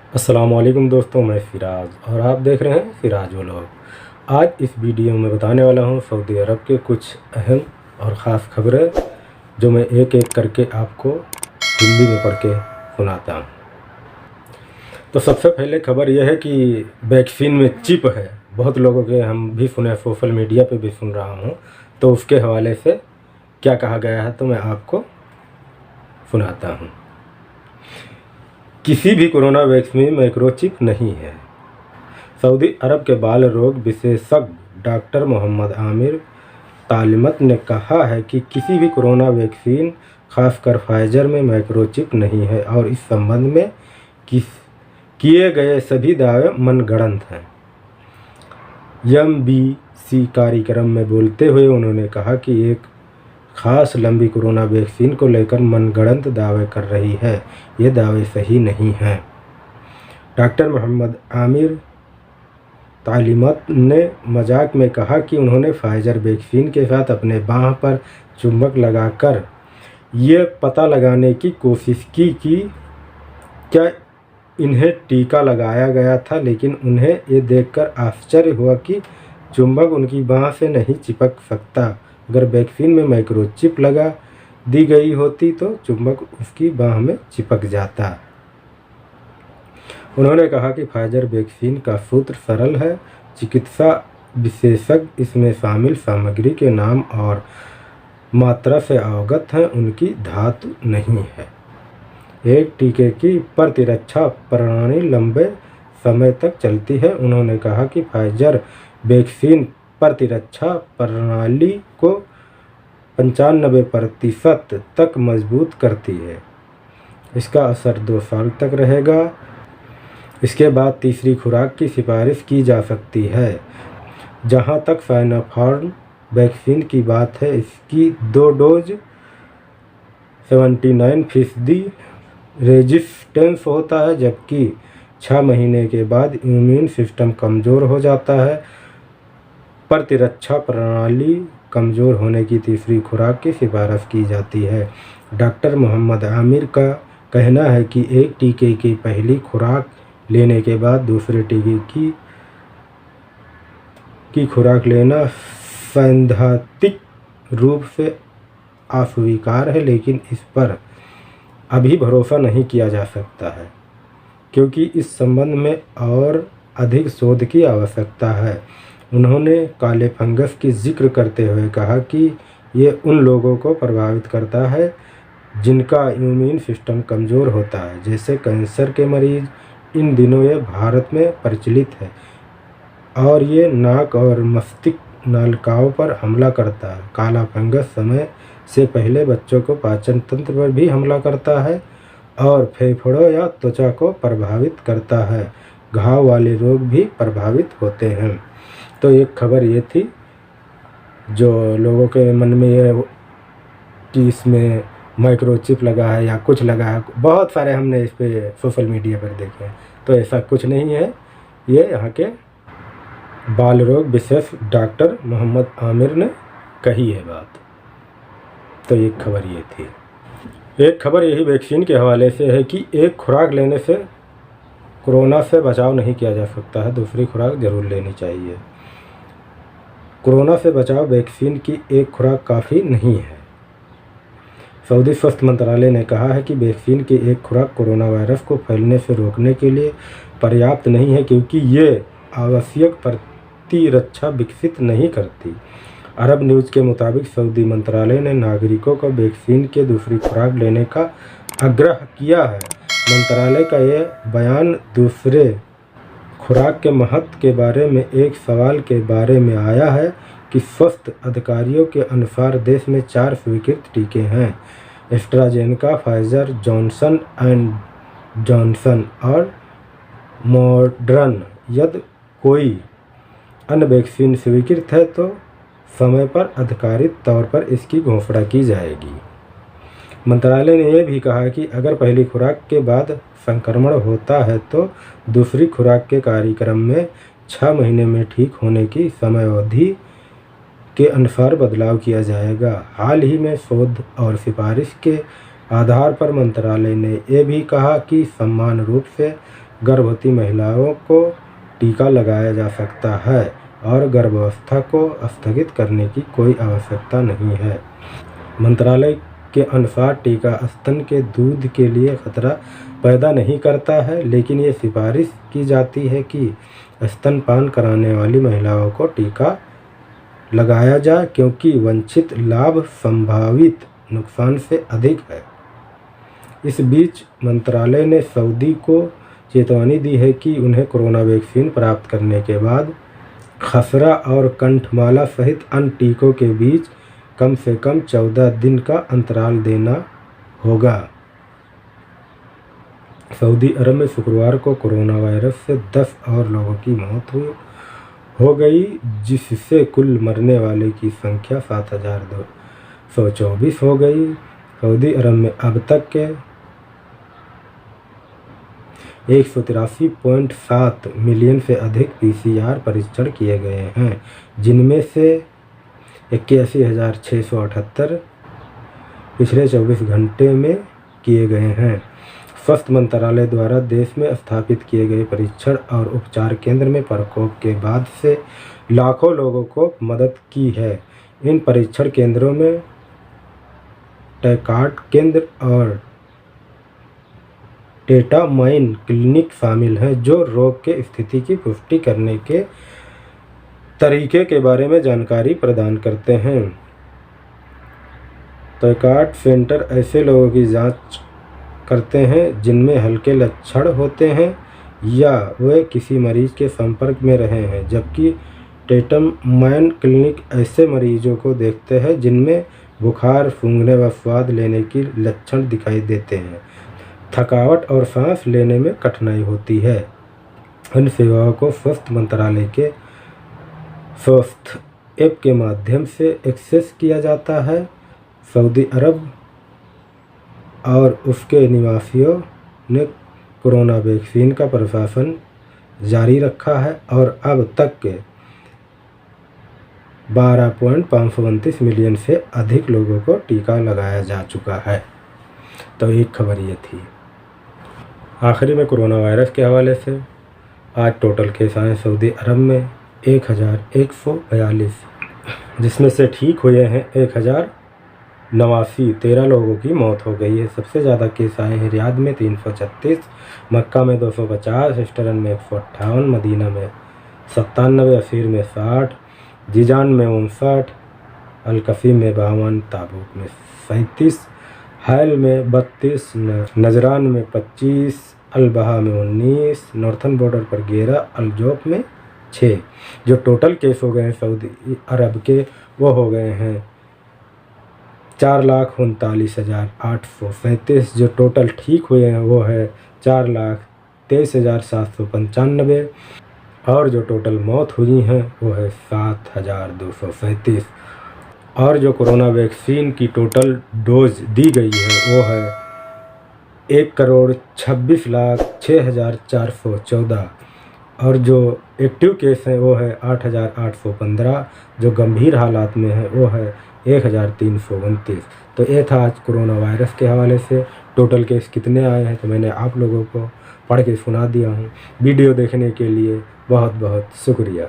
अस्सलामुअलैकुम दोस्तों, मैं फ़िराज़ और आप देख रहे हैं फ़िराज़ व्लॉग। आज इस वीडियो में बताने वाला हूं सऊदी अरब के कुछ अहम और ख़ास खबरें जो मैं एक एक करके आपको हिंदी में पढ़ के सुनाता हूं। तो सबसे पहले खबर यह है कि वैक्सीन में चिप है। बहुत लोगों के हम भी सुने, सोशल मीडिया पे भी सुन रहा हूं, तो उसके हवाले से क्या कहा गया है तो मैं आपको सुनाता हूं। किसी भी कोरोना वैक्सीन में माइक्रोचिप नहीं है। सऊदी अरब के बाल रोग विशेषज्ञ डॉक्टर मोहम्मद आमिर तालिमत ने कहा है कि किसी भी कोरोना वैक्सीन, खासकर फाइजर में माइक्रोचिप नहीं है और इस संबंध में किए गए सभी दावे मनगढ़ंत हैं। एमबीसी कार्यक्रम में बोलते हुए उन्होंने कहा कि एक खास लंबी कोरोना वैक्सीन को लेकर मनगढ़ंत दावे कर रही है। ये दावे सही नहीं हैं। डॉक्टर मोहम्मद आमिर तालिमत ने मजाक में कहा कि उन्होंने फाइजर वैक्सीन के साथ अपने बांह पर चुंबक लगाकर ये पता लगाने की कोशिश की कि क्या इन्हें टीका लगाया गया था, लेकिन उन्हें ये देखकर आश्चर्य हुआ कि चुंबक उनकी बांह से नहीं चिपक सकता। अगर वैक्सीन में माइक्रोचिप लगा दी गई होती तो चुंबक उसकी बांह में चिपक जाता। उन्होंने कहा कि फाइजर वैक्सीन का सूत्र सरल है। चिकित्सा विशेषज्ञ इसमें शामिल सामग्री के नाम और मात्रा से अवगत हैं, उनकी धातु नहीं है। एक टीके की प्रतिरक्षा प्रणाली लंबे समय तक चलती है। उन्होंने कहा कि फाइजर वैक्सीन प्रतिरक्षा प्रणाली को 95% तक मजबूत करती है। इसका असर 2 साल तक रहेगा। इसके बाद तीसरी खुराक की सिफारिश की जा सकती है। जहां तक साइनोफार्म वैक्सीन की बात है, इसकी 2 डोज 79% रेजिस्टेंस होता है, जबकि 6 महीने के बाद इम्यून सिस्टम कमज़ोर हो जाता है। प्रतिरक्षा प्रणाली कमज़ोर होने की तीसरी खुराक की सिफारिश की जाती है। डॉक्टर मोहम्मद आमिर का कहना है कि एक टीके की पहली खुराक लेने के बाद दूसरे टीके की खुराक लेना सैद्धांतिक रूप से अस्वीकार है, लेकिन इस पर अभी भरोसा नहीं किया जा सकता है क्योंकि इस संबंध में और अधिक शोध की आवश्यकता है। उन्होंने काले फंगस की जिक्र करते हुए कहा कि ये उन लोगों को प्रभावित करता है जिनका इम्यून सिस्टम कमज़ोर होता है, जैसे कैंसर के मरीज। इन दिनों ये भारत में प्रचलित है और ये नाक और मस्तिष्क नलिकाओं पर हमला करता है। काला फंगस समय से पहले बच्चों को पाचन तंत्र पर भी हमला करता है और फेफड़ों या त्वचा को प्रभावित करता है। घाव वाले रोग भी प्रभावित होते हैं। तो एक खबर ये थी जो लोगों के मन में ये कि इसमें माइक्रोचिप लगा है या कुछ लगा है। बहुत सारे हमने इस पे सोशल मीडिया पर देखे हैं, तो ऐसा कुछ नहीं है। ये यहाँ के बाल रोग विशेषज्ञ डॉक्टर मोहम्मद आमिर ने कही है बात। तो एक खबर ये थी। एक खबर यही वैक्सीन के हवाले से है कि एक खुराक लेने से कोरोना से बचाव नहीं किया जा सकता है, दूसरी खुराक ज़रूर लेनी चाहिए। कोरोना से बचाव वैक्सीन की एक खुराक काफ़ी नहीं है। सऊदी स्वास्थ्य मंत्रालय ने कहा है कि वैक्सीन की एक खुराक कोरोना वायरस को फैलने से रोकने के लिए पर्याप्त नहीं है क्योंकि ये आवश्यक प्रतिरक्षा विकसित नहीं करती। अरब न्यूज़ के मुताबिक सऊदी मंत्रालय ने नागरिकों को वैक्सीन के दूसरी खुराक लेने का आग्रह किया है। मंत्रालय का यह बयान दूसरे खुराक के महत्व के बारे में एक सवाल के बारे में आया है कि स्वास्थ्य अधिकारियों के अनुसार देश में 4 स्वीकृत टीके हैं: AstraZeneca, Pfizer, Johnson and Johnson और मॉडर्न। यदि कोई अन्य वैक्सीन स्वीकृत है तो समय पर आधिकारिक तौर पर इसकी घोषणा की जाएगी। मंत्रालय ने यह भी कहा कि अगर पहली खुराक के बाद संक्रमण होता है तो दूसरी खुराक के कार्यक्रम में 6 महीने में ठीक होने की समयावधि के अनुसार बदलाव किया जाएगा। हाल ही में शोध और सिफारिश के आधार पर मंत्रालय ने ये भी कहा कि समान रूप से गर्भवती महिलाओं को टीका लगाया जा सकता है और गर्भावस्था को स्थगित करने की कोई आवश्यकता नहीं है। मंत्रालय के अनुसार टीका स्तन के दूध के लिए खतरा पैदा नहीं करता है, लेकिन ये सिफारिश की जाती है कि स्तनपान कराने वाली महिलाओं को टीका लगाया जाए क्योंकि वंचित लाभ संभावित नुकसान से अधिक है। इस बीच मंत्रालय ने सऊदी को चेतावनी दी है कि उन्हें कोरोना वैक्सीन प्राप्त करने के बाद खसरा और कंठमाला सहित अन्य टीकों के बीच कम से कम 14 दिन का अंतराल देना होगा। सऊदी अरब में शुक्रवार को कोरोना वायरस से 10 और लोगों की मौत हो गई, जिससे कुल मरने वाले की संख्या 7,224 हो गई। सऊदी अरब में अब तक के 183.7 मिलियन से अधिक PCR परीक्षण किए गए हैं, जिनमें से 81,678 पिछले 24 घंटे में किए गए हैं। स्वास्थ्य मंत्रालय द्वारा देश में स्थापित किए गए परीक्षण और उपचार केंद्र में प्रकोप के बाद से लाखों लोगों को मदद की है। इन परीक्षण केंद्रों में टैकार्ड केंद्र और डेटामाइन क्लिनिक शामिल हैं, जो रोग के स्थिति की पुष्टि करने के तरीके के बारे में जानकारी प्रदान करते हैं। टैकार्ड सेंटर ऐसे लोगों की जांच करते हैं जिनमें हल्के लक्षण होते हैं या वे किसी मरीज के संपर्क में रहे हैं, जबकि डेटामाइन क्लिनिक ऐसे मरीजों को देखते हैं जिनमें बुखार, सूंघने व स्वाद लेने की लक्षण दिखाई देते हैं, थकावट और सांस लेने में कठिनाई होती है। इन सेवाओं को स्वास्थ्य मंत्रालय के स्वास्थ्य ऐप के माध्यम से एक्सेस किया जाता है। सऊदी अरब और उसके निवासियों ने कोरोना वैक्सीन का प्रशासन जारी रखा है और अब तक के 12.529 मिलियन से अधिक लोगों को टीका लगाया जा चुका है। तो एक खबर ये थी। आखिरी में कोरोना वायरस के हवाले से आज टोटल केस आए सऊदी अरब में 1142, जिसमें से ठीक हुए हैं 1089, 13 लोगों की मौत हो गई है। सबसे ज़्यादा केस आए हैं रियाद में 336, मक्का में 250, इस्टर्न में 158, मदीना में 97, असीर में 60, जीजान में 59, अलकफी में 52, ताबूक में 37, हैल में 32, नजरान में 25, अलबहा में 19, नॉर्थन बॉर्डर पर 11, अलजोफ में 6। जो टोटल केस हो गए हैं सऊदी अरब के वो हो गए हैं 4,39,837। जो टोटल ठीक हुए हैं वो है 4,23,795 और जो टोटल मौत हुई हैं वो है 7,237। और जो कोरोना वैक्सीन की टोटल डोज दी गई है वो है 1,26,06,414 और जो एक्टिव केस हैं वो है 8,815। जो गंभीर हालात में है वो है 1,329। तो ये था आज कोरोना वायरस के हवाले से टोटल केस कितने आए हैं तो मैंने आप लोगों को पढ़ के सुना दिया हूँ। वीडियो देखने के लिए बहुत बहुत शुक्रिया।